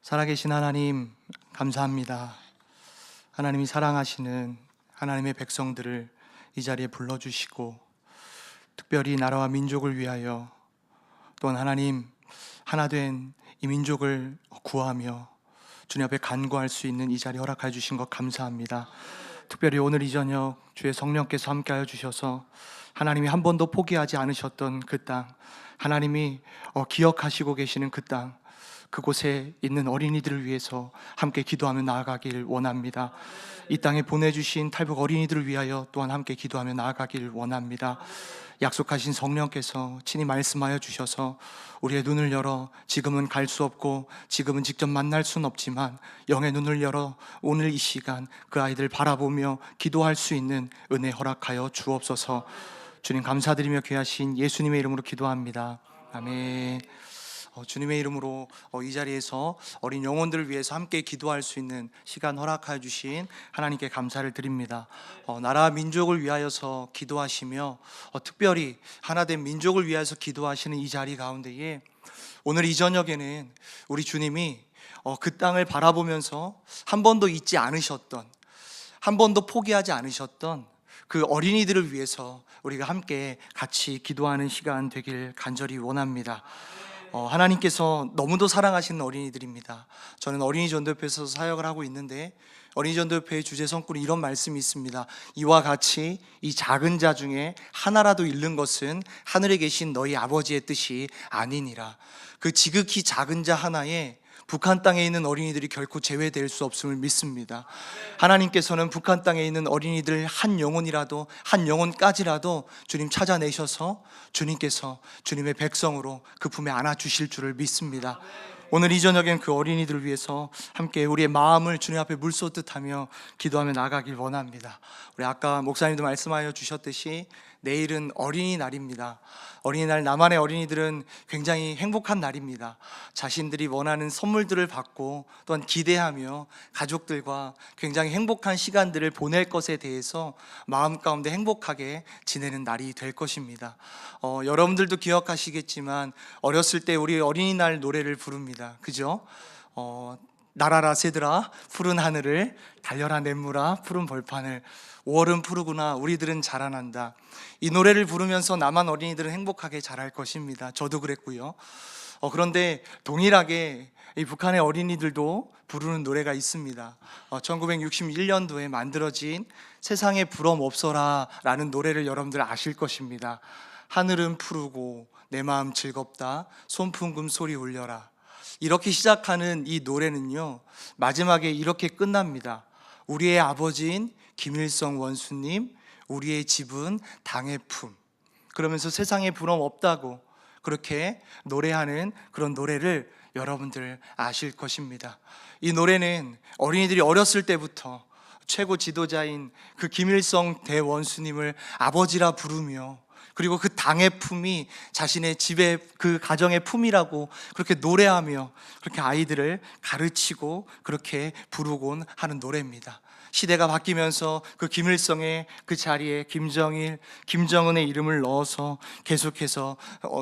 살아계신 하나님, 감사합니다. 하나님이 사랑하시는 하나님의 백성들을 이 자리에 불러주시고 특별히 나라와 민족을 위하여 또한 하나님 하나 된 이 민족을 구하며 주님 앞에 간구할 수 있는 이 자리 허락해 주신 것 감사합니다. 특별히 오늘 이 저녁 주의 성령께서 함께하여 주셔서 하나님이 한 번도 포기하지 않으셨던 그 땅, 하나님이 기억하시고 계시는 그 땅, 그곳에 있는 어린이들을 위해서 함께 기도하며 나아가길 원합니다. 이 땅에 보내주신 탈북 어린이들을 위하여 또한 함께 기도하며 나아가길 원합니다. 약속하신 성령께서 친히 말씀하여 주셔서 우리의 눈을 열어 지금은 갈 수 없고 지금은 직접 만날 수는 없지만 영의 눈을 열어 오늘 이 시간 그 아이들 바라보며 기도할 수 있는 은혜 허락하여 주옵소서. 주님 감사드리며 귀하신 예수님의 이름으로 기도합니다. 아멘. 주님의 이름으로 이 자리에서 어린 영혼들을 위해서 함께 기도할 수 있는 시간 허락하여 주신 하나님께 감사를 드립니다. 나라 민족을 위하여서 기도하시며 특별히 하나된 민족을 위하여서 기도하시는 이 자리 가운데에 오늘 이 저녁에는 우리 주님이 그 땅을 바라보면서 한 번도 잊지 않으셨던, 한 번도 포기하지 않으셨던 그 어린이들을 위해서 우리가 함께 같이 기도하는 시간 되길 간절히 원합니다. 하나님께서 너무도 사랑하시는 어린이들입니다. 저는 어린이 전도협회에서 사역을 하고 있는데 어린이 전도협회의 주제 성구는 이런 말씀이 있습니다. 이와 같이 이 작은 자 중에 하나라도 잃는 것은 하늘에 계신 너희 아버지의 뜻이 아니니라. 그 지극히 작은 자 하나에 북한 땅에 있는 어린이들이 결코 제외될 수 없음을 믿습니다. 하나님께서는 북한 땅에 있는 어린이들 한 영혼이라도, 한 영혼까지라도 주님 찾아내셔서 주님께서 주님의 백성으로 그 품에 안아주실 줄을 믿습니다. 오늘 이 저녁엔 그 어린이들을 위해서 함께 우리의 마음을 주님 앞에 물쏟듯 하며 기도하며 나가길 원합니다. 우리 아까 목사님도 말씀하여 주셨듯이 내일은 어린이날입니다. 어린이날, 나만의 어린이들은 굉장히 행복한 날입니다. 자신들이 원하는 선물들을 받고 또한 기대하며 가족들과 굉장히 행복한 시간들을 보낼 것에 대해서 마음 가운데 행복하게 지내는 날이 될 것입니다. 여러분들도 기억하시겠지만 어렸을 때 우리 어린이날 노래를 부릅니다. 그죠? 날아라 새들아 푸른 하늘을, 달려라 냇물아 푸른 벌판을, 5월은 푸르구나 우리들은 자라난다. 이 노래를 부르면서 남한 어린이들은 행복하게 자랄 것입니다. 저도 그랬고요. 그런데 동일하게 이 북한의 어린이들도 부르는 노래가 있습니다. 1961년도에 만들어진 세상에 부럼 없어라 라는 노래를 여러분들 아실 것입니다. 하늘은 푸르고 내 마음 즐겁다 손풍금 소리 울려라. 이렇게 시작하는 이 노래는요, 마지막에 이렇게 끝납니다. 우리의 아버지인 김일성 원수님, 우리의 집은 당의 품. 그러면서 세상에 부럼 없다고 그렇게 노래하는 그런 노래를 여러분들 아실 것입니다. 이 노래는 어린이들이 어렸을 때부터 최고 지도자인 그 김일성 대원수님을 아버지라 부르며, 그리고 그 당의 품이 자신의 집의 그 가정의 품이라고 그렇게 노래하며 그렇게 아이들을 가르치고 그렇게 부르곤 하는 노래입니다. 시대가 바뀌면서 그 김일성의 그 자리에 김정일, 김정은의 이름을 넣어서 계속해서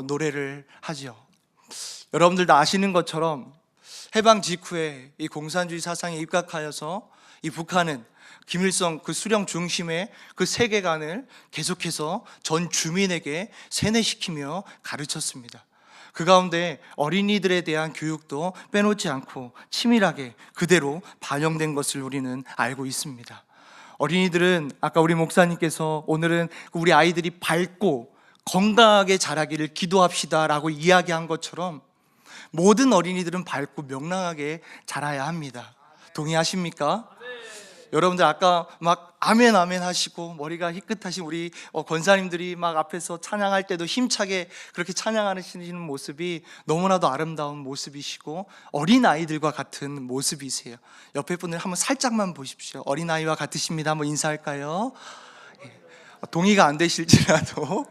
노래를 하죠. 여러분들 다 아시는 것처럼 해방 직후에 이 공산주의 사상에 입각하여서 이 북한은 김일성 그 수령 중심의 그 세계관을 계속해서 전 주민에게 세뇌시키며 가르쳤습니다. 그 가운데 어린이들에 대한 교육도 빼놓지 않고 치밀하게 그대로 반영된 것을 우리는 알고 있습니다. 어린이들은 아까 우리 목사님께서 오늘은 우리 아이들이 밝고 건강하게 자라기를 기도합시다 라고 이야기한 것처럼 모든 어린이들은 밝고 명랑하게 자라야 합니다. 동의하십니까? 여러분들 아까 막 아멘 아멘 하시고 머리가 희끗하신 우리 권사님들이 막 앞에서 찬양할 때도 힘차게 그렇게 찬양하시는 모습이 너무나도 아름다운 모습이시고 어린아이들과 같은 모습이세요. 옆에 분들 한번 살짝만 보십시오. 어린아이와 같으십니다. 한번 인사할까요? 동의가 안 되실지라도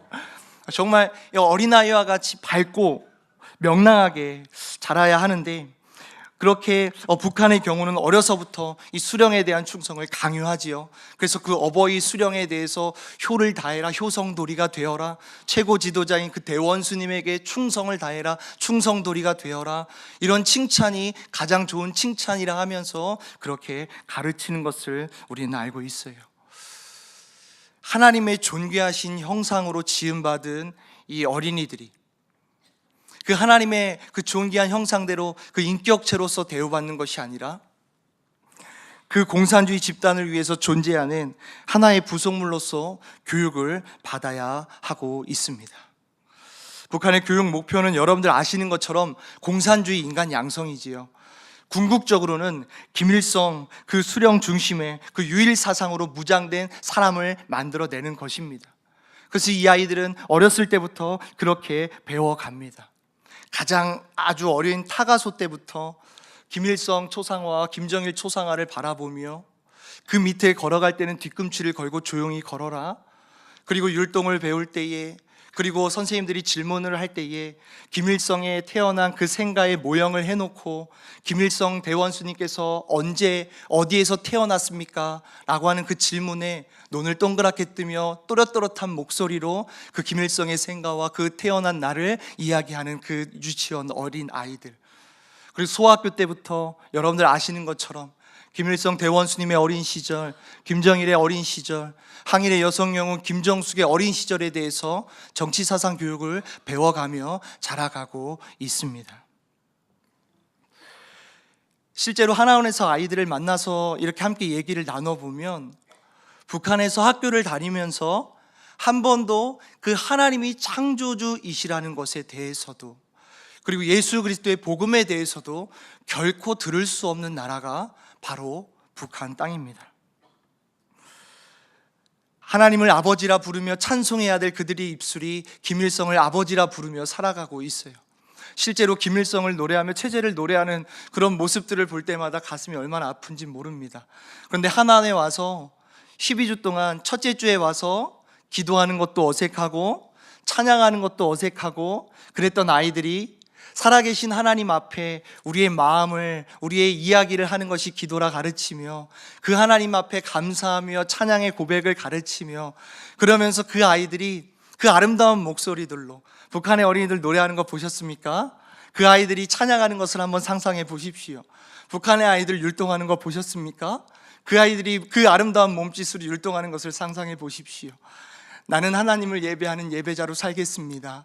정말 어린아이와 같이 밝고 명랑하게 자라야 하는데, 그렇게 북한의 경우는 어려서부터 이 수령에 대한 충성을 강요하지요. 그래서 그 어버이 수령에 대해서 효를 다해라, 효성도리가 되어라, 최고 지도자인 그 대원수님에게 충성을 다해라, 충성도리가 되어라, 이런 칭찬이 가장 좋은 칭찬이라 하면서 그렇게 가르치는 것을 우리는 알고 있어요. 하나님의 존귀하신 형상으로 지음받은 이 어린이들이 그 하나님의 그 존귀한 형상대로 그 인격체로서 대우받는 것이 아니라 그 공산주의 집단을 위해서 존재하는 하나의 부속물로서 교육을 받아야 하고 있습니다. 북한의 교육 목표는 여러분들 아시는 것처럼 공산주의 인간 양성이지요. 궁극적으로는 김일성 그 수령 중심의 그 유일 사상으로 무장된 사람을 만들어내는 것입니다. 그래서 이 아이들은 어렸을 때부터 그렇게 배워갑니다. 가장 아주 어린 타가소 때부터 김일성 초상화와 김정일 초상화를 바라보며 그 밑에 걸어갈 때는 뒤꿈치를 걸고 조용히 걸어라, 그리고 율동을 배울 때에, 그리고 선생님들이 질문을 할 때에 김일성에 태어난 그 생가의 모형을 해놓고 김일성 대원수님께서 언제 어디에서 태어났습니까? 라고 하는 그 질문에 눈을 동그랗게 뜨며 또렷또렷한 목소리로 그 김일성의 생가와 그 태어난 날을 이야기하는 그 유치원 어린 아이들, 그리고 소학교 때부터 여러분들 아시는 것처럼 김일성 대원수님의 어린 시절, 김정일의 어린 시절, 항일의 여성영웅 김정숙의 어린 시절에 대해서 정치사상 교육을 배워가며 자라가고 있습니다. 실제로 하나원에서 아이들을 만나서 이렇게 함께 얘기를 나눠보면 북한에서 학교를 다니면서 한 번도 그 하나님이 창조주이시라는 것에 대해서도, 그리고 예수 그리스도의 복음에 대해서도 결코 들을 수 없는 나라가 바로 북한 땅입니다. 하나님을 아버지라 부르며 찬송해야 될 그들의 입술이 김일성을 아버지라 부르며 살아가고 있어요. 실제로 김일성을 노래하며 체제를 노래하는 그런 모습들을 볼 때마다 가슴이 얼마나 아픈지 모릅니다. 그런데 하나원에 와서 12주 동안 첫째 주에 와서 기도하는 것도 어색하고 찬양하는 것도 어색하고 그랬던 아이들이 살아계신 하나님 앞에 우리의 마음을, 우리의 이야기를 하는 것이 기도라 가르치며 그 하나님 앞에 감사하며 찬양의 고백을 가르치며, 그러면서 그 아이들이 그 아름다운 목소리들로 북한의 어린이들 노래하는 거 보셨습니까? 그 아이들이 찬양하는 것을 한번 상상해 보십시오. 북한의 아이들 율동하는 거 보셨습니까? 그 아이들이 그 아름다운 몸짓으로 율동하는 것을 상상해 보십시오. 나는 하나님을 예배하는 예배자로 살겠습니다.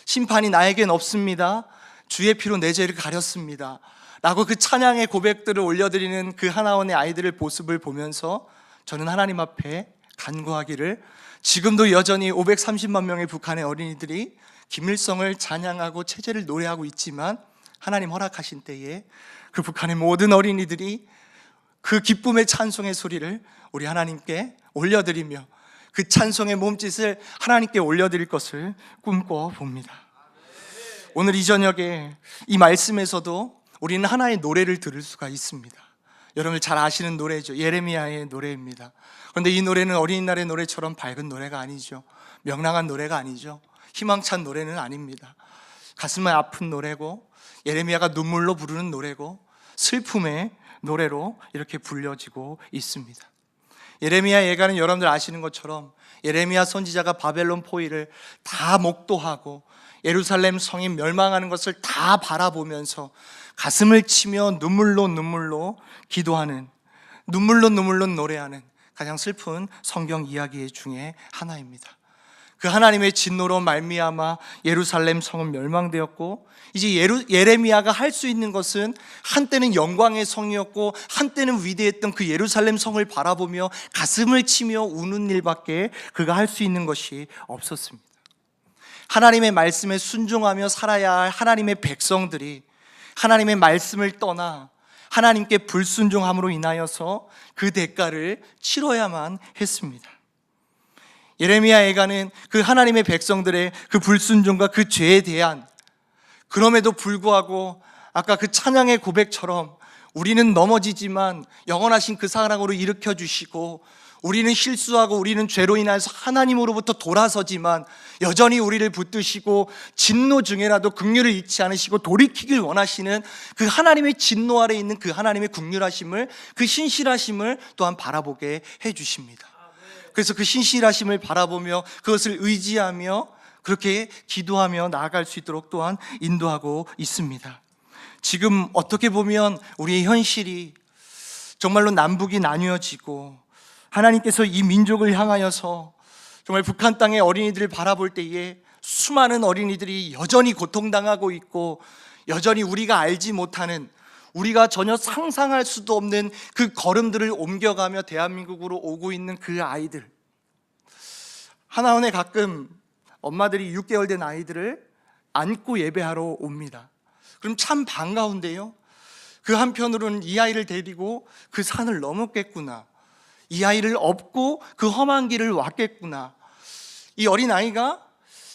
심판이 나에겐 없습니다. 주의 피로 내 죄를 가렸습니다. 라고 그 찬양의 고백들을 올려드리는 그 하나원의 아이들의 모습을 보면서 저는 하나님 앞에 간구하기를, 지금도 여전히 530만 명의 북한의 어린이들이 김일성을 찬양하고 체제를 노래하고 있지만 하나님 허락하신 때에 그 북한의 모든 어린이들이 그 기쁨의 찬송의 소리를 우리 하나님께 올려드리며 그 찬송의 몸짓을 하나님께 올려드릴 것을 꿈꿔봅니다. 오늘 이 저녁에 이 말씀에서도 우리는 하나의 노래를 들을 수가 있습니다. 여러분 잘 아시는 노래죠. 예레미야의 노래입니다. 그런데 이 노래는 어린이날의 노래처럼 밝은 노래가 아니죠. 명랑한 노래가 아니죠. 희망찬 노래는 아닙니다. 가슴에 아픈 노래고, 예레미야가 눈물로 부르는 노래고, 슬픔의 노래로 이렇게 불려지고 있습니다. 예레미야 예가는 여러분들 아시는 것처럼 예레미야 선지자가 바벨론 포위를 다 목도하고 예루살렘 성이 멸망하는 것을 다 바라보면서 가슴을 치며 눈물로 기도하는, 눈물로 노래하는 가장 슬픈 성경 이야기 중에 하나입니다. 그 하나님의 진노로 말미암아 예루살렘 성은 멸망되었고, 이제 예레미야가 할 수 있는 것은 한때는 영광의 성이었고 한때는 위대했던 그 예루살렘 성을 바라보며 가슴을 치며 우는 일밖에 그가 할 수 있는 것이 없었습니다. 하나님의 말씀에 순종하며 살아야 할 하나님의 백성들이 하나님의 말씀을 떠나 하나님께 불순종함으로 인하여서 그 대가를 치러야만 했습니다. 예레미야 예가는 그 하나님의 백성들의 그 불순종과 그 죄에 대한, 그럼에도 불구하고 아까 그 찬양의 고백처럼 우리는 넘어지지만 영원하신 그 사랑으로 일으켜 주시고 우리는 실수하고 우리는 죄로 인해서 하나님으로부터 돌아서지만 여전히 우리를 붙드시고 진노 중에라도 긍휼을 잊지 않으시고 돌이키길 원하시는 그 하나님의 진노 아래 있는 그 하나님의 긍휼하심을, 그 신실하심을 또한 바라보게 해주십니다. 그래서 그 신실하심을 바라보며 그것을 의지하며 그렇게 기도하며 나아갈 수 있도록 또한 인도하고 있습니다. 지금 어떻게 보면 우리의 현실이 정말로 남북이 나뉘어지고 하나님께서 이 민족을 향하여서 정말 북한 땅의 어린이들을 바라볼 때에 수많은 어린이들이 여전히 고통당하고 있고 여전히 우리가 알지 못하는, 우리가 전혀 상상할 수도 없는 그 걸음들을 옮겨가며 대한민국으로 오고 있는 그 아이들, 하나원에 가끔 엄마들이 6개월 된 아이들을 안고 예배하러 옵니다. 그럼 참 반가운데요, 그 한편으로는 이 아이를 데리고 그 산을 넘었겠구나, 이 아이를 업고 그 험한 길을 왔겠구나, 이 어린아이가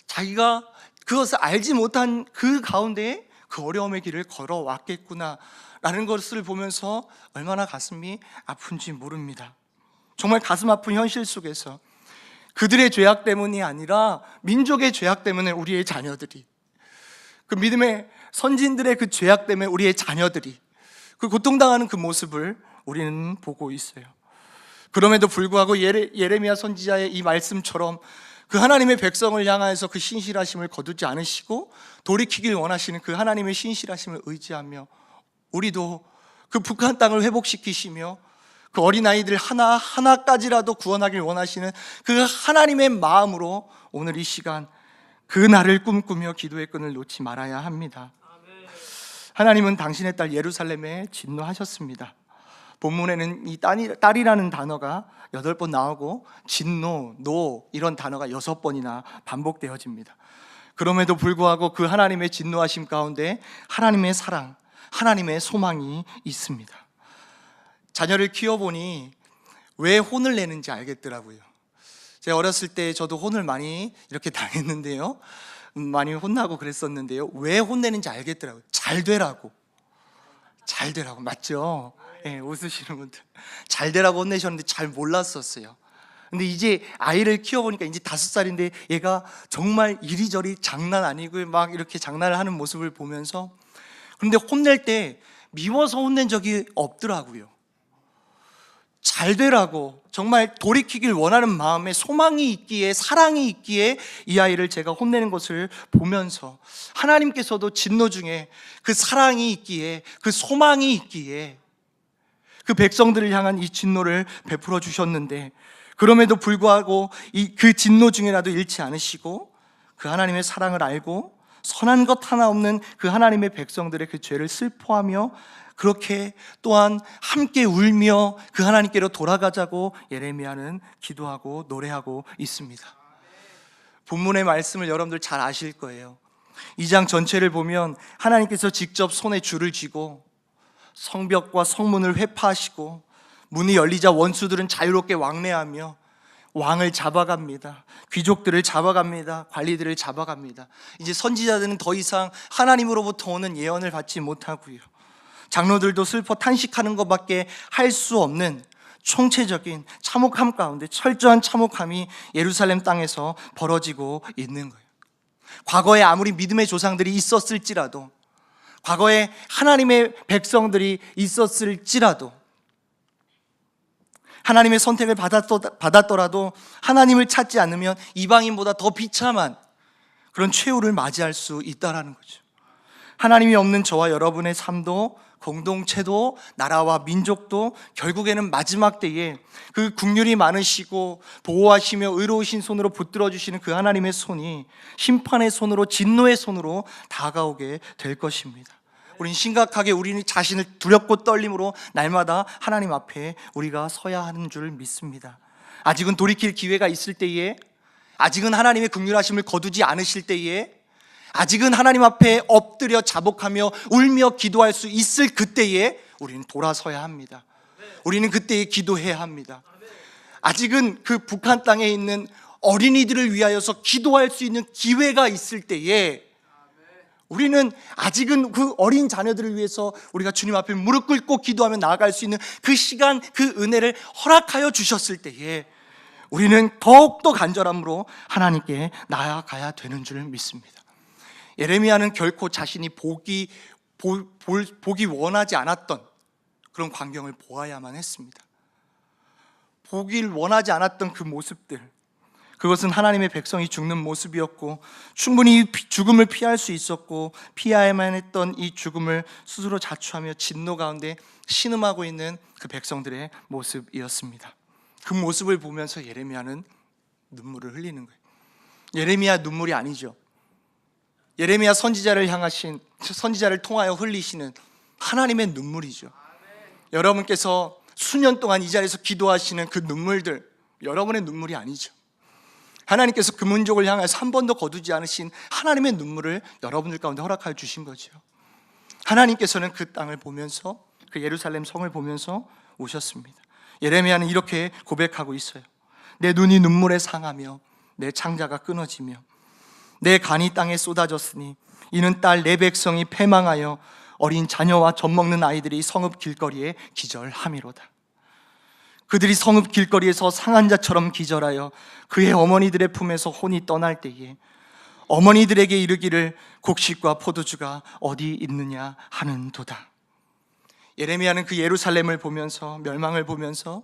자기가 그것을 알지 못한 그 가운데에 그 어려움의 길을 걸어왔겠구나 라는 것을 보면서 얼마나 가슴이 아픈지 모릅니다. 정말 가슴 아픈 현실 속에서 그들의 죄악 때문이 아니라 민족의 죄악 때문에 우리의 자녀들이, 그 믿음의 선진들의 그 죄악 때문에 우리의 자녀들이 그 고통당하는 그 모습을 우리는 보고 있어요. 그럼에도 불구하고 예레미야 선지자의 이 말씀처럼 그 하나님의 백성을 향하여서 그 신실하심을 거두지 않으시고 돌이키길 원하시는 그 하나님의 신실하심을 의지하며 우리도 그 북한 땅을 회복시키시며 그 어린아이들 하나까지라도 구원하길 원하시는 그 하나님의 마음으로 오늘 이 시간 그 날을 꿈꾸며 기도의 끈을 놓지 말아야 합니다. 하나님은 당신의 딸 예루살렘에 진노하셨습니다. 본문에는 이 딸이라는 단어가 8번 나오고 진노, 노 이런 단어가 6번이나 반복되어집니다. 그럼에도 불구하고 그 하나님의 진노하심 가운데 하나님의 사랑, 하나님의 소망이 있습니다. 자녀를 키워보니 왜 혼을 내는지 알겠더라고요. 제가 어렸을 때 저도 혼을 많이 이렇게 당했는데요, 많이 혼나고 그랬었는데요, 왜 혼내는지 알겠더라고요. 잘 되라고 맞죠? 네, 웃으시는 분들 잘 되라고 혼내셨는데 잘 몰랐었어요. 근데 이제 아이를 키워보니까 이제 5살인데 얘가 정말 이리저리 장난 아니고 막 이렇게 장난을 하는 모습을 보면서, 그런데 혼낼 때 미워서 혼낸 적이 없더라고요. 잘 되라고 정말 돌이키길 원하는 마음에 소망이 있기에, 사랑이 있기에 이 아이를 제가 혼내는 것을 보면서 하나님께서도 진노 중에 그 사랑이 있기에, 그 소망이 있기에 그 백성들을 향한 이 진노를 베풀어 주셨는데, 그럼에도 불구하고 그 진노 중에라도 잃지 않으시고 그 하나님의 사랑을 알고 선한 것 하나 없는 그 하나님의 백성들의 그 죄를 슬퍼하며 그렇게 또한 함께 울며 그 하나님께로 돌아가자고 예레미야는 기도하고 노래하고 있습니다. 본문의 말씀을 여러분들 잘 아실 거예요. 2장 전체를 보면 하나님께서 직접 손에 줄을 쥐고 성벽과 성문을 회파하시고 문이 열리자 원수들은 자유롭게 왕래하며 왕을 잡아갑니다. 귀족들을 잡아갑니다. 관리들을 잡아갑니다. 이제 선지자들은 더 이상 하나님으로부터 오는 예언을 받지 못하고요, 장로들도 슬퍼 탄식하는 것밖에 할 수 없는 총체적인 참혹함 가운데 철저한 참혹함이 예루살렘 땅에서 벌어지고 있는 거예요. 과거에 아무리 믿음의 조상들이 있었을지라도, 과거에 하나님의 백성들이 있었을지라도, 하나님의 선택을 받았더라도 하나님을 찾지 않으면 이방인보다 더 비참한 그런 최후를 맞이할 수 있다는 거죠. 하나님이 없는 저와 여러분의 삶도, 공동체도, 나라와 민족도 결국에는 마지막 때에 그 긍휼이 많으시고 보호하시며 의로우신 손으로 붙들어 주시는 그 하나님의 손이 심판의 손으로, 진노의 손으로 다가오게 될 것입니다. 우린 심각하게 우리 자신을 두렵고 떨림으로 날마다 하나님 앞에 우리가 서야 하는 줄 믿습니다. 아직은 돌이킬 기회가 있을 때에, 아직은 하나님의 긍휼하심을 거두지 않으실 때에, 아직은 하나님 앞에 엎드려 자복하며 울며 기도할 수 있을 그때에 우리는 돌아서야 합니다. 우리는 그때에 기도해야 합니다. 아직은 그 북한 땅에 있는 어린이들을 위하여서 기도할 수 있는 기회가 있을 때에 우리는 아직은 그 어린 자녀들을 위해서 우리가 주님 앞에 무릎 꿇고 기도하며 나아갈 수 있는 그 시간, 그 은혜를 허락하여 주셨을 때에 우리는 더욱더 간절함으로 하나님께 나아가야 되는 줄 믿습니다. 예레미야는 결코 자신이 보기 원하지 않았던 그런 광경을 보아야만 했습니다. 보길 원하지 않았던 그 모습들, 그것은 하나님의 백성이 죽는 모습이었고 충분히 죽음을 피할 수 있었고 피해야만 했던 이 죽음을 스스로 자초하며 진노 가운데 신음하고 있는 그 백성들의 모습이었습니다. 그 모습을 보면서 예레미야는 눈물을 흘리는 거예요. 예레미야 눈물이 아니죠. 예레미야 선지자를 통하여 흘리시는 하나님의 눈물이죠. 여러분께서 수년 동안 이 자리에서 기도하시는 그 눈물들, 여러분의 눈물이 아니죠. 하나님께서 그 민족을 향해서 한 번도 거두지 않으신 하나님의 눈물을 여러분들 가운데 허락하여 주신 거죠. 하나님께서는 그 땅을 보면서, 그 예루살렘 성을 보면서 오셨습니다. 예레미야는 이렇게 고백하고 있어요. 내 눈이 눈물에 상하며 내 창자가 끊어지며 내 간이 땅에 쏟아졌으니 이는 딸 내 백성이 패망하여 어린 자녀와 젖먹는 아이들이 성읍 길거리에 기절함이로다. 그들이 성읍 길거리에서 상한 자처럼 기절하여 그의 어머니들의 품에서 혼이 떠날 때에 어머니들에게 이르기를 곡식과 포도주가 어디 있느냐 하는도다. 예레미야는 그 예루살렘을 보면서, 멸망을 보면서,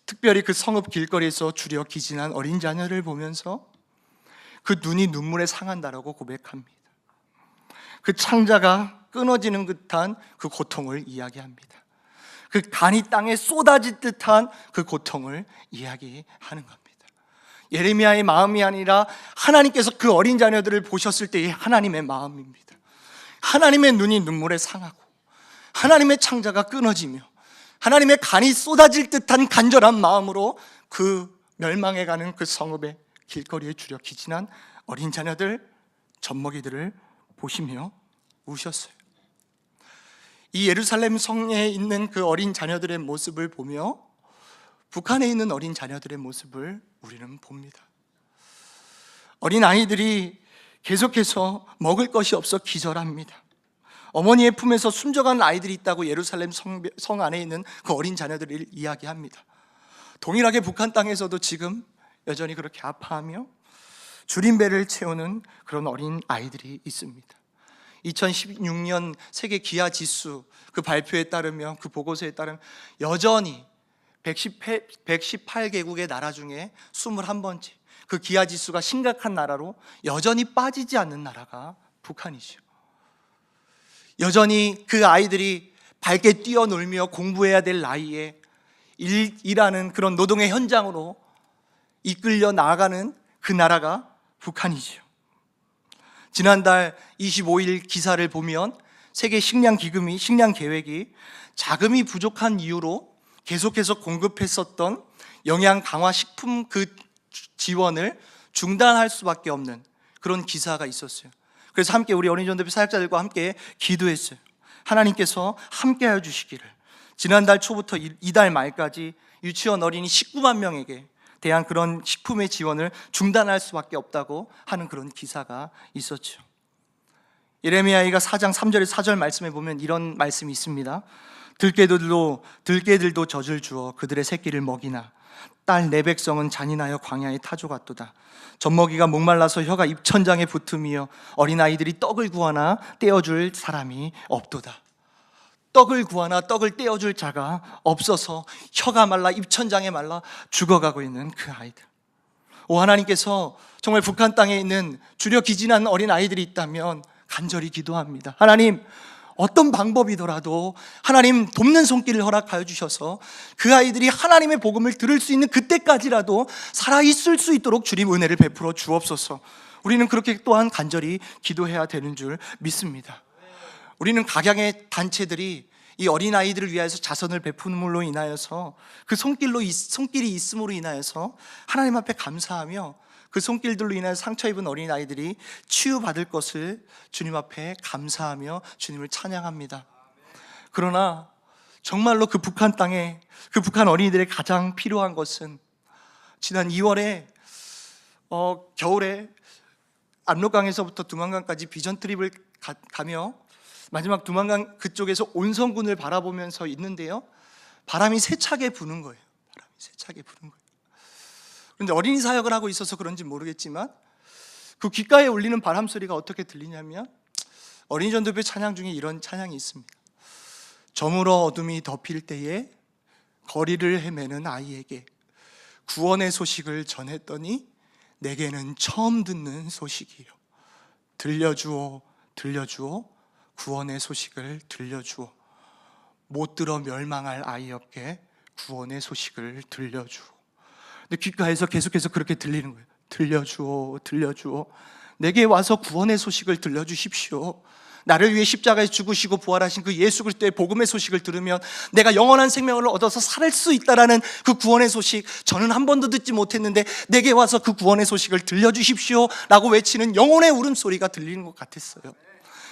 특별히 그 성읍 길거리에서 주려 기진한 어린 자녀를 보면서 그 눈이 눈물에 상한다라고 고백합니다. 그 창자가 끊어지는 듯한 그 고통을 이야기합니다. 그 간이 땅에 쏟아질 듯한 그 고통을 이야기하는 겁니다. 예레미야의 마음이 아니라 하나님께서 그 어린 자녀들을 보셨을 때의 하나님의 마음입니다. 하나님의 눈이 눈물에 상하고 하나님의 창자가 끊어지며 하나님의 간이 쏟아질 듯한 간절한 마음으로 그 멸망해가는 그 성읍의 길거리에 주려 기진한 어린 자녀들, 젖먹이들을 보시며 우셨어요. 이 예루살렘 성에 있는 그 어린 자녀들의 모습을 보며 북한에 있는 어린 자녀들의 모습을 우리는 봅니다. 어린 아이들이 계속해서 먹을 것이 없어 기절합니다. 어머니의 품에서 숨져간 아이들이 있다고 예루살렘 성 안에 있는 그 어린 자녀들을 이야기합니다. 동일하게 북한 땅에서도 지금 여전히 그렇게 아파하며 줄임배를 채우는 그런 어린 아이들이 있습니다. 2016년 세계 기아 지수 그 발표에 따르면, 그 보고서에 따르면 여전히 118개국의 나라 중에 21번째 그 기아 지수가 심각한 나라로 여전히 빠지지 않는 나라가 북한이죠. 여전히 그 아이들이 밝게 뛰어놀며 공부해야 될 나이에 일하는 그런 노동의 현장으로 이끌려 나아가는 그 나라가 북한이죠. 지난달 25일 기사를 보면 세계 식량 기금이, 식량 계획이 자금이 부족한 이유로 계속해서 공급했었던 영양 강화 식품 그 지원을 중단할 수밖에 없는 그런 기사가 있었어요. 그래서 함께 우리 어린이전도회 사역자들과 함께 기도했어요. 하나님께서 함께하여 주시기를 지난달 초부터 이달 말까지 유치원 어린이 19만 명에게 대한 그런 식품의 지원을 중단할 수밖에 없다고 하는 그런 기사가 있었죠. 예레미야가 4장 3절에 4절 말씀에 보면 이런 말씀이 있습니다. 들깨들도 젖을 주어 그들의 새끼를 먹이나 딸 내 백성은 잔인하여 광야에 타조 같도다. 젖먹이가 목말라서 혀가 입천장에 붙으며 어린아이들이 떡을 구하나 떼어줄 사람이 없도다. 떡을 구하나 떡을 떼어줄 자가 없어서 혀가 말라 입천장에 말라 죽어가고 있는 그 아이들. 오, 하나님께서 정말 북한 땅에 있는 주려 기진한 어린 아이들이 있다면 간절히 기도합니다. 하나님, 어떤 방법이더라도 하나님 돕는 손길을 허락하여 주셔서 그 아이들이 하나님의 복음을 들을 수 있는 그때까지라도 살아있을 수 있도록 주님 은혜를 베풀어 주옵소서. 우리는 그렇게 또한 간절히 기도해야 되는 줄 믿습니다. 우리는 각양의 단체들이 이 어린아이들을 위하여서 자선을 베푸는물로 인하여서 그 손길이 있음으로 인하여서 하나님 앞에 감사하며 그 손길들로 인하여 상처 입은 어린아이들이 치유받을 것을 주님 앞에 감사하며 주님을 찬양합니다. 그러나 정말로 그 북한 땅에 그 북한 어린이들의 가장 필요한 것은 지난 2월에 겨울에 압록강에서부터 두만강까지 비전 트립을 가며 마지막 두만강 그쪽에서 온성군을 바라보면서 있는데요, 바람이 세차게 부는 거예요. 바람이 세차게 부는 거예요. 그런데 어린이 사역을 하고 있어서 그런지 모르겠지만 그 귓가에 울리는 바람 소리가 어떻게 들리냐면, 어린이 전도회 찬양 중에 이런 찬양이 있습니다. 저물어 어둠이 덮일 때에 거리를 헤매는 아이에게 구원의 소식을 전했더니 내게는 처음 듣는 소식이요. 들려주오, 들려주오, 구원의 소식을 들려주오. 못 들어 멸망할 아이에게 구원의 소식을 들려주오. 근데 귓가에서 계속해서 그렇게 들리는 거예요. 들려주오, 들려주오. 내게 와서 구원의 소식을 들려주십시오. 나를 위해 십자가에 죽으시고 부활하신 그 예수 그리스도의 복음의 소식을 들으면 내가 영원한 생명을 얻어서 살 수 있다라는 그 구원의 소식, 저는 한 번도 듣지 못했는데 내게 와서 그 구원의 소식을 들려주십시오 라고 외치는 영혼의 울음소리가 들리는 것 같았어요.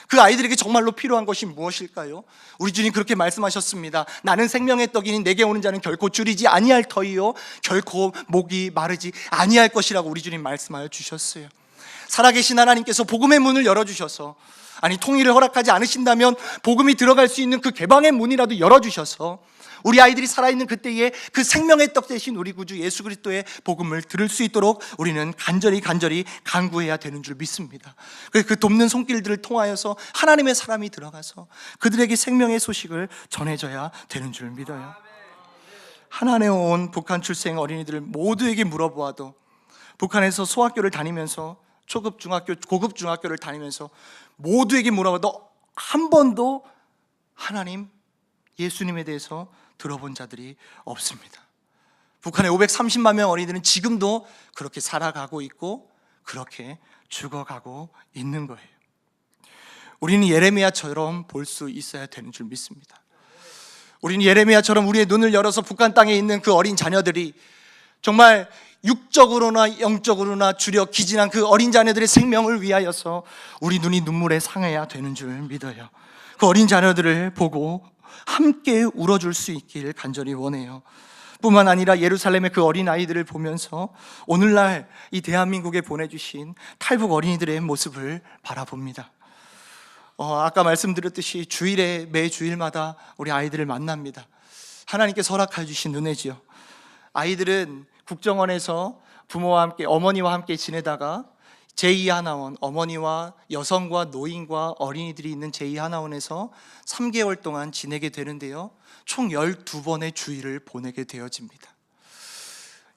그 아이들에게 정말로 필요한 것이 무엇일까요? 우리 주님 그렇게 말씀하셨습니다. 나는 생명의 떡이니 내게 오는 자는 결코 줄이지 아니할 터이요 결코 목이 마르지 아니할 것이라고 우리 주님 말씀하여 주셨어요. 살아계신 하나님께서 복음의 문을 열어주셔서, 아니 통일을 허락하지 않으신다면 복음이 들어갈 수 있는 그 개방의 문이라도 열어주셔서 우리 아이들이 살아있는 그때에 그 생명의 떡 대신 우리 구주 예수 그리스도의 복음을 들을 수 있도록 우리는 간절히 간구해야 되는 줄 믿습니다. 그래서 그 돕는 손길들을 통하여서 하나님의 사람이 들어가서 그들에게 생명의 소식을 전해줘야 되는 줄 믿어요. 하나님에 온 북한 출생 어린이들 모두에게 물어보아도 북한에서 소학교를 다니면서 초급 중학교, 고급 중학교를 다니면서 모두에게 물어봐도 한 번도 하나님, 예수님에 대해서 들어본 자들이 없습니다. 북한의 530만 명 어린이들은 지금도 그렇게 살아가고 있고 그렇게 죽어가고 있는 거예요. 우리는 예레미야처럼 볼 수 있어야 되는 줄 믿습니다. 우리는 예레미야처럼 우리의 눈을 열어서 북한 땅에 있는 그 어린 자녀들이 정말 육적으로나 영적으로나 주력 기진한 그 어린 자녀들의 생명을 위하여서 우리 눈이 눈물에 상해야 되는 줄 믿어요. 그 어린 자녀들을 보고 함께 울어줄 수 있길 간절히 원해요. 뿐만 아니라 예루살렘의 그 어린 아이들을 보면서 오늘날 이 대한민국에 보내주신 탈북 어린이들의 모습을 바라봅니다. 아까 말씀드렸듯이 주일에 매 주일마다 우리 아이들을 만납니다. 하나님께서 허락해 주신 은혜지요. 아이들은 국정원에서 부모와 함께, 어머니와 함께 지내다가 제2하나원, 어머니와 여성과 노인과 어린이들이 있는 제2하나원에서 3개월 동안 지내게 되는데요, 총 12번의 주일을 보내게 되어집니다.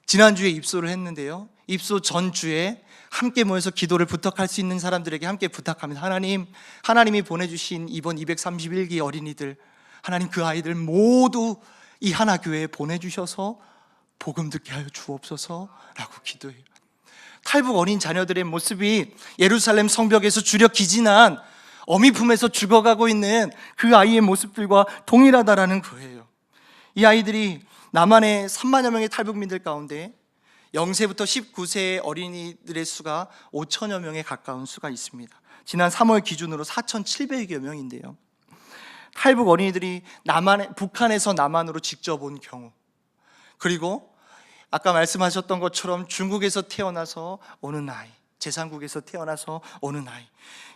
지난주에 입소를 했는데요, 입소 전주에 함께 모여서 기도를 부탁할 수 있는 사람들에게 함께 부탁합니다. 하나님이 보내주신 이번 231기 어린이들, 하나님 그 아이들 모두 이 하나교회에 보내주셔서 복음 듣게 하여 주옵소서 라고 기도해요. 탈북 어린 자녀들의 모습이 예루살렘 성벽에서 주력 기진한 어미 품에서 죽어가고 있는 그 아이의 모습들과 동일하다라는 거예요. 이 아이들이 남한의 3만여 명의 탈북민들 가운데 0세부터 19세의 어린이들의 수가 5천여 명에 가까운 수가 있습니다. 지난 3월 기준으로 4,700여 명인데요, 탈북 어린이들이 북한에서 남한으로 직접 온 경우, 그리고 아까 말씀하셨던 것처럼 중국에서 태어나서 오는 아이, 제3국에서 태어나서 오는 아이,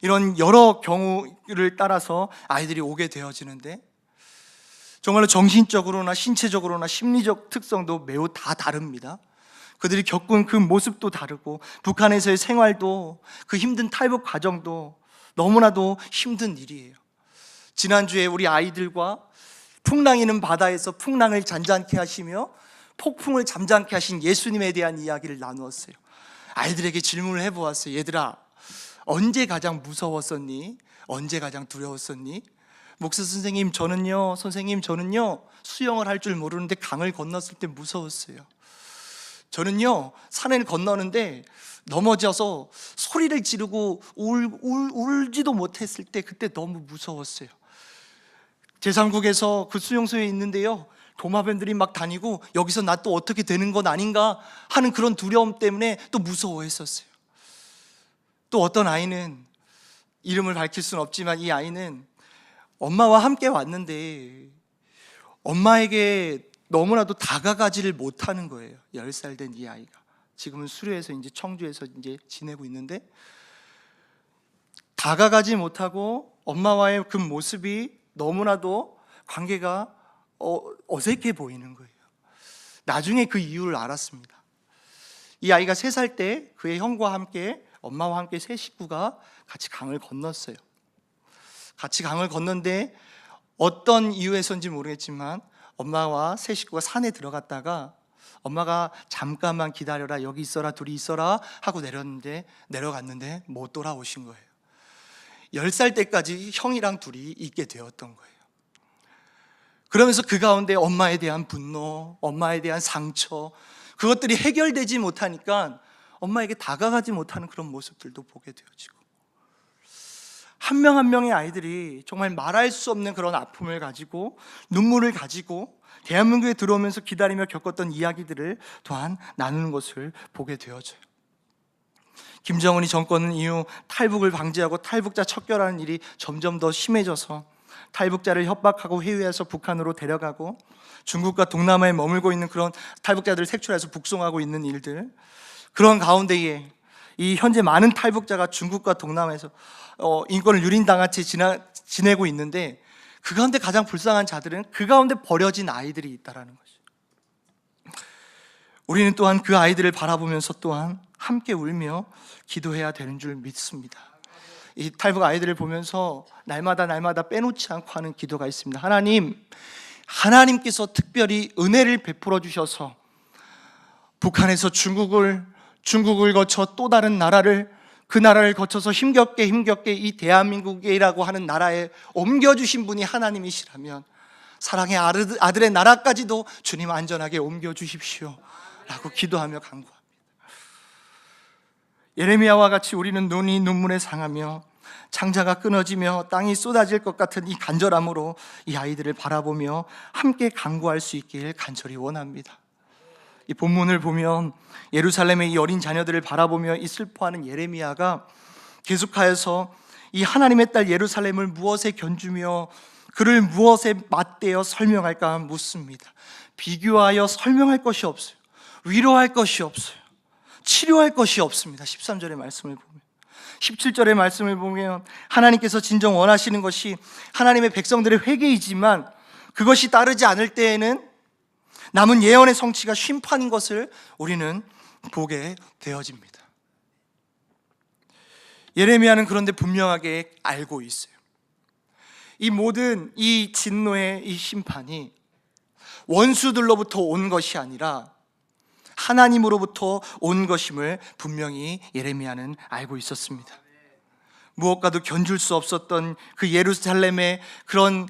이런 여러 경우를 따라서 아이들이 오게 되어지는데 정말로 정신적으로나 신체적으로나 심리적 특성도 매우 다 다릅니다. 그들이 겪은 그 모습도 다르고 북한에서의 생활도, 그 힘든 탈북 과정도 너무나도 힘든 일이에요. 지난주에 우리 아이들과 풍랑이는 바다에서 풍랑을 잔잔케 하시며 폭풍을 잠잠케 하신 예수님에 대한 이야기를 나누었어요. 아이들에게 질문을 해보았어요. 얘들아, 언제 가장 무서웠었니? 언제 가장 두려웠었니? 목사 선생님 저는요, 수영을 할 줄 모르는데 강을 건넜을 때 무서웠어요. 저는요, 산을 건너는데 넘어져서 소리를 지르고 울지도 못했을 때 그때 너무 무서웠어요. 제3국에서 그 수용소에 있는데요, 도마뱀들이 막 다니고 여기서 나 또 어떻게 되는 건 아닌가 하는 그런 두려움 때문에 또 무서워했었어요. 또 어떤 아이는, 이름을 밝힐 수는 없지만 이 아이는 엄마와 함께 왔는데 엄마에게 너무나도 다가가지를 못하는 거예요. 10살 된 이 아이가 지금은 수료해서 이제 청주에서 이제 지내고 있는데, 다가가지 못하고 엄마와의 그 모습이 너무나도 관계가 어색해 보이는 거예요. 나중에 그 이유를 알았습니다. 이 아이가 3살 때 그의 형과 함께, 엄마와 함께 세 식구가 같이 강을 건넜어요. 같이 강을 건넌데 어떤 이유에서인지 모르겠지만 엄마와 세 식구가 산에 들어갔다가 엄마가 잠깐만 기다려라, 여기 있어라, 둘이 있어라 하고 내려갔는데 못 돌아오신 거예요. 10살 때까지 형이랑 둘이 있게 되었던 거예요. 그러면서 그 가운데 엄마에 대한 분노, 엄마에 대한 상처, 그것들이 해결되지 못하니까 엄마에게 다가가지 못하는 그런 모습들도 보게 되어지고, 한 명 한 명의 아이들이 정말 말할 수 없는 그런 아픔을 가지고 눈물을 가지고 대한민국에 들어오면서 기다리며 겪었던 이야기들을 또한 나누는 것을 보게 되어져요. 김정은이 정권 이후 탈북을 방지하고 탈북자 척결하는 일이 점점 더 심해져서 탈북자를 협박하고 회유해서 북한으로 데려가고 중국과 동남아에 머물고 있는 그런 탈북자들을 색출해서 북송하고 있는 일들, 그런 가운데에 이 현재 많은 탈북자가 중국과 동남아에서 인권을 유린당같이 지내고 있는데, 그 가운데 가장 불쌍한 자들은 그 가운데 버려진 아이들이 있다라는 거죠. 우리는 또한 그 아이들을 바라보면서 또한 함께 울며 기도해야 되는 줄 믿습니다. 이 탈북 아이들을 보면서 날마다 빼놓지 않고 하는 기도가 있습니다. 하나님께서 특별히 은혜를 베풀어 주셔서 북한에서 중국을 거쳐 또 다른 나라를, 그 나라를 거쳐서 힘겹게 이 대한민국이라고 하는 나라에 옮겨주신 분이 하나님이시라면 사랑의 아들의 나라까지도 주님 안전하게 옮겨주십시오 라고 기도하며 간구합니다. 예레미야와 같이 우리는 눈이 눈물에 상하며 창자가 끊어지며 땅이 쏟아질 것 같은 이 간절함으로 이 아이들을 바라보며 함께 간구할 수 있길 간절히 원합니다. 이 본문을 보면 예루살렘의 이 어린 자녀들을 바라보며 이 슬퍼하는 예레미야가 계속하여서 이 하나님의 딸 예루살렘을 무엇에 견주며 그를 무엇에 맞대어 설명할까 묻습니다. 비교하여 설명할 것이 없어요. 위로할 것이 없어요. 치료할 것이 없습니다. 13절의 말씀을 보면, 17절의 말씀을 보면 하나님께서 진정 원하시는 것이 하나님의 백성들의 회개이지만 그것이 따르지 않을 때에는 남은 예언의 성취가 심판인 것을 우리는 보게 되어집니다. 예레미야는 그런데 분명하게 알고 있어요. 이 모든 이 진노의 이 심판이 원수들로부터 온 것이 아니라 하나님으로부터 온 것임을 분명히 예레미야는 알고 있었습니다. 무엇과도 견줄 수 없었던 그 예루살렘의 그런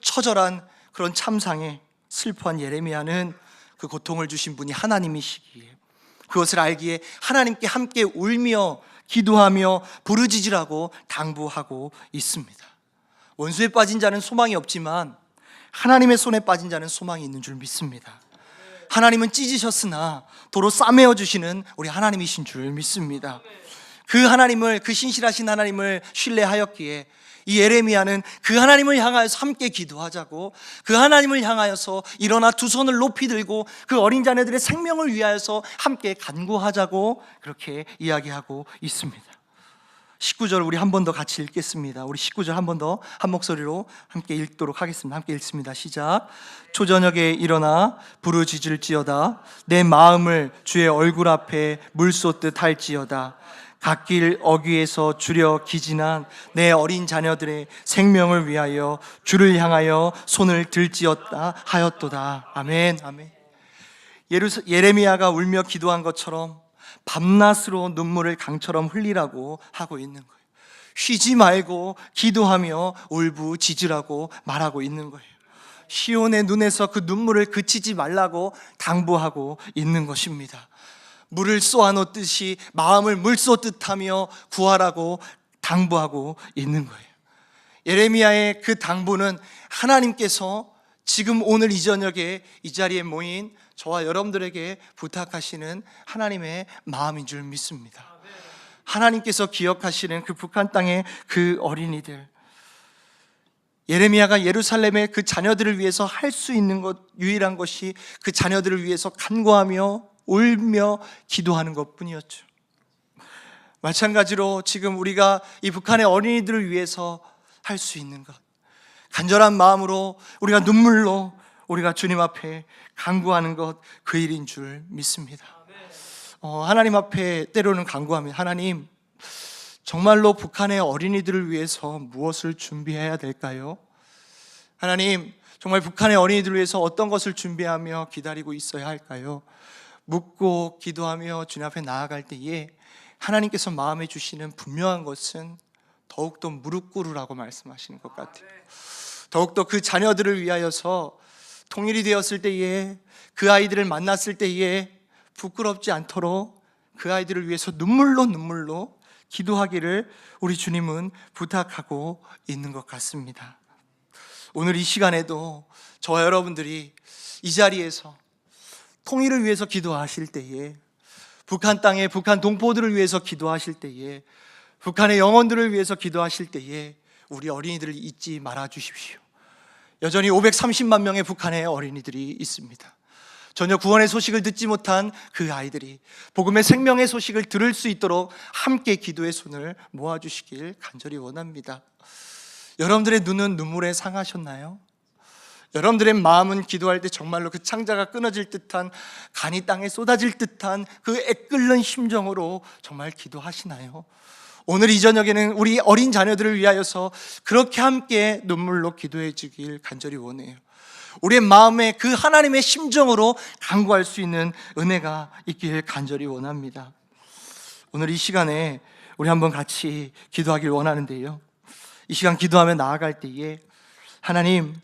처절한 그런 참상에 슬퍼한 예레미야는 그 고통을 주신 분이 하나님이시기에 그것을 알기에 하나님께 함께 울며 기도하며 부르짖으라고 당부하고 있습니다. 원수에 빠진 자는 소망이 없지만 하나님의 손에 빠진 자는 소망이 있는 줄 믿습니다. 하나님은 찢으셨으나 도로 싸매어 주시는 우리 하나님이신 줄 믿습니다. 그 하나님을, 그 신실하신 하나님을 신뢰하였기에 이 예레미야는 그 하나님을 향하여서 함께 기도하자고, 그 하나님을 향하여서 일어나 두 손을 높이 들고 그 어린 자녀들의 생명을 위하여서 함께 간구하자고 그렇게 이야기하고 있습니다. 19절 우리 한 번 더 같이 읽겠습니다. 우리 19절 한 번 더 한 목소리로 함께 읽도록 하겠습니다. 함께 읽습니다. 시작. 초저녁에 일어나 부르짖을지어다. 내 마음을 주의 얼굴 앞에 물쏟듯 할지어다. 갓길 어귀에서 주려 기진한 내 어린 자녀들의 생명을 위하여 주를 향하여 손을 들지어다 하였도다. 아멘. 아멘. 예레미야가 울며 기도한 것처럼 밤낮으로 눈물을 강처럼 흘리라고 하고 있는 거예요. 쉬지 말고 기도하며 울부짖으라고 말하고 있는 거예요. 시온의 눈에서 그 눈물을 그치지 말라고 당부하고 있는 것입니다. 물을 쏘아놓듯이 마음을 물 쏘듯 하며 구하라고 당부하고 있는 거예요. 예레미야의 그 당부는 하나님께서 지금 오늘 이 저녁에 이 자리에 모인 저와 여러분들에게 부탁하시는 하나님의 마음인 줄 믿습니다. 하나님께서 기억하시는 그 북한 땅의 그 어린이들, 예레미야가 예루살렘의 그 자녀들을 위해서 할 수 있는 것, 유일한 것이 그 자녀들을 위해서 간구하며 울며 기도하는 것뿐이었죠. 마찬가지로 지금 우리가 이 북한의 어린이들을 위해서 할 수 있는 것, 간절한 마음으로 우리가 눈물로 우리가 주님 앞에 간구하는 것, 그 일인 줄 믿습니다. 하나님 앞에 때로는 간구합니다. 하나님, 정말로 북한의 어린이들을 위해서 무엇을 준비해야 될까요? 하나님, 정말 북한의 어린이들을 위해서 어떤 것을 준비하며 기다리고 있어야 할까요? 묻고 기도하며 주님 앞에 나아갈 때에 하나님께서 마음에 주시는 분명한 것은 더욱더 무릎 꿇으라고 말씀하시는 것 같아요. 더욱더 그 자녀들을 위하여서 통일이 되었을 때에, 그 아이들을 만났을 때에 부끄럽지 않도록 그 아이들을 위해서 눈물로 기도하기를 우리 주님은 부탁하고 있는 것 같습니다. 오늘 이 시간에도 저와 여러분들이 이 자리에서 통일을 위해서 기도하실 때에, 북한 땅에 북한 동포들을 위해서 기도하실 때에, 북한의 영혼들을 위해서 기도하실 때에 우리 어린이들을 잊지 말아 주십시오. 여전히 530만 명의 북한의 어린이들이 있습니다. 전혀 구원의 소식을 듣지 못한 그 아이들이 복음의 생명의 소식을 들을 수 있도록 함께 기도의 손을 모아주시길 간절히 원합니다. 여러분들의 눈은 눈물에 상하셨나요? 여러분들의 마음은 기도할 때 정말로 그 창자가 끊어질 듯한, 간이 땅에 쏟아질 듯한 그 애끓는 심정으로 정말 기도하시나요? 오늘 이 저녁에는 우리 어린 자녀들을 위하여서 그렇게 함께 눈물로 기도해 주길 간절히 원해요. 우리의 마음에 그 하나님의 심정으로 간구할 수 있는 은혜가 있길 간절히 원합니다. 오늘 이 시간에 우리 한번 같이 기도하길 원하는데요, 이 시간 기도하며 나아갈 때에 하나님,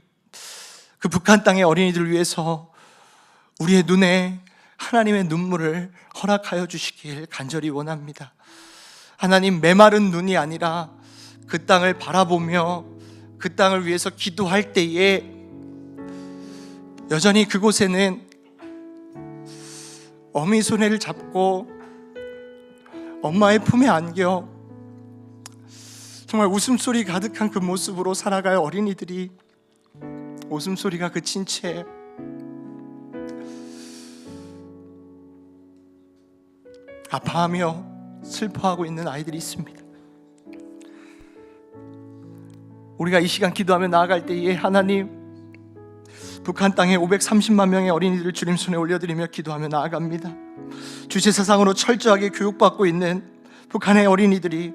그 북한 땅의 어린이들을 위해서 우리의 눈에 하나님의 눈물을 허락하여 주시길 간절히 원합니다. 하나님, 메마른 눈이 아니라 그 땅을 바라보며 그 땅을 위해서 기도할 때에 여전히 그곳에는 어미 손에를 잡고 엄마의 품에 안겨 정말 웃음소리 가득한 그 모습으로 살아갈 어린이들이, 웃음소리가 그친 채 아파하며 슬퍼하고 있는 아이들이 있습니다. 우리가 이 시간 기도하며 나아갈 때에 하나님, 북한 땅에 530만 명의 어린이들을 주님 손에 올려드리며 기도하며 나아갑니다. 주제사상으로 철저하게 교육받고 있는 북한의 어린이들이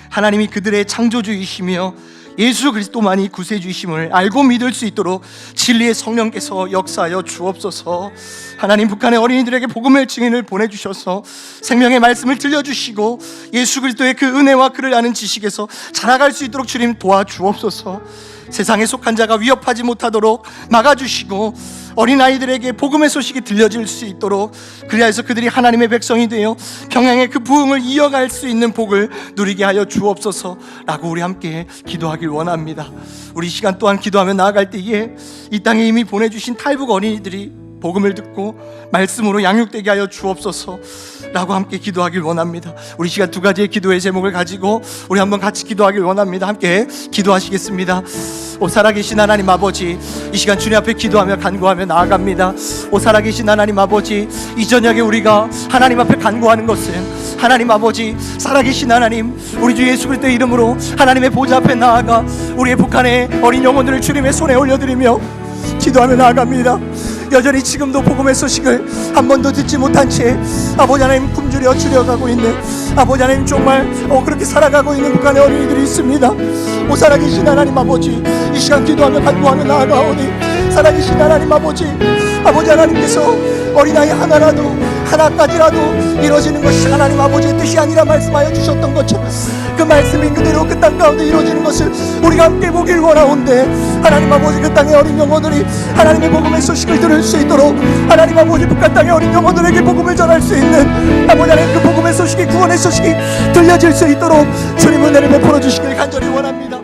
하나님이 그들의 창조주이시며 예수 그리스도만이 구세주이심을 알고 믿을 수 있도록 진리의 성령께서 역사하여 주옵소서. 하나님, 북한의 어린이들에게 복음의 증인을 보내주셔서 생명의 말씀을 들려주시고 예수 그리스도의 그 은혜와 그를 아는 지식에서 자라갈 수 있도록 주님 도와주옵소서. 세상에 속한 자가 위협하지 못하도록 막아주시고 어린아이들에게 복음의 소식이 들려질 수 있도록, 그리하여서 그들이 하나님의 백성이 되어 평양의 그 부흥을 이어갈 수 있는 복을 누리게 하여 주옵소서라고 우리 함께 기도하길 원합니다. 우리 시간 또한 기도하며 나아갈 때에 이 땅에 이미 보내주신 탈북 어린이들이 복음을 듣고 말씀으로 양육되게 하여 주옵소서라고 함께 기도하길 원합니다. 우리 시간 두 가지의 기도의 제목을 가지고 우리 한번 같이 기도하길 원합니다. 함께 기도하시겠습니다. 오 살아계신 하나님 아버지, 이 시간 주님 앞에 기도하며 간구하며 나아갑니다. 오 살아계신 하나님 아버지, 이 저녁에 우리가 하나님 앞에 간구하는 것은 하나님 아버지, 살아계신 하나님, 우리 주 예수 그리스도의 이름으로 하나님의 보좌 앞에 나아가 우리의 북한의 어린 영혼들을 주님의 손에 올려드리며 기도하며 나아갑니다. 여전히 지금도 복음의 소식을 한 번도 듣지 못한 채 아버지 하나님 굶주려 죽어가고 있는, 아버지 하나님 정말 그렇게 살아가고 있는 북한의 어린이들이 있습니다. 오 살아계신 하나님 아버지, 이 시간 기도하며 간구하며 나아가오니 살아계신 하나님 아버지, 아버지 하나님께서 어린아이 하나까지라도 이루어지는 것이 하나님 아버지의 뜻이 아니라 말씀하여 주셨던 것처럼 그 말씀이 그대로 그 땅 가운데 이루어지는 것을 우리가 함께 보길 원하온데, 하나님 아버지, 그 땅의 어린 영혼들이 하나님의 복음의 소식을 들을 수 있도록 하나님 아버지, 북한 땅의 어린 영혼들에게 복음을 전할 수 있는 아버지 하나님 그 복음의 소식이, 구원의 소식이 들려질 수 있도록 주님 은혜를 베풀어 주시길 간절히 원합니다.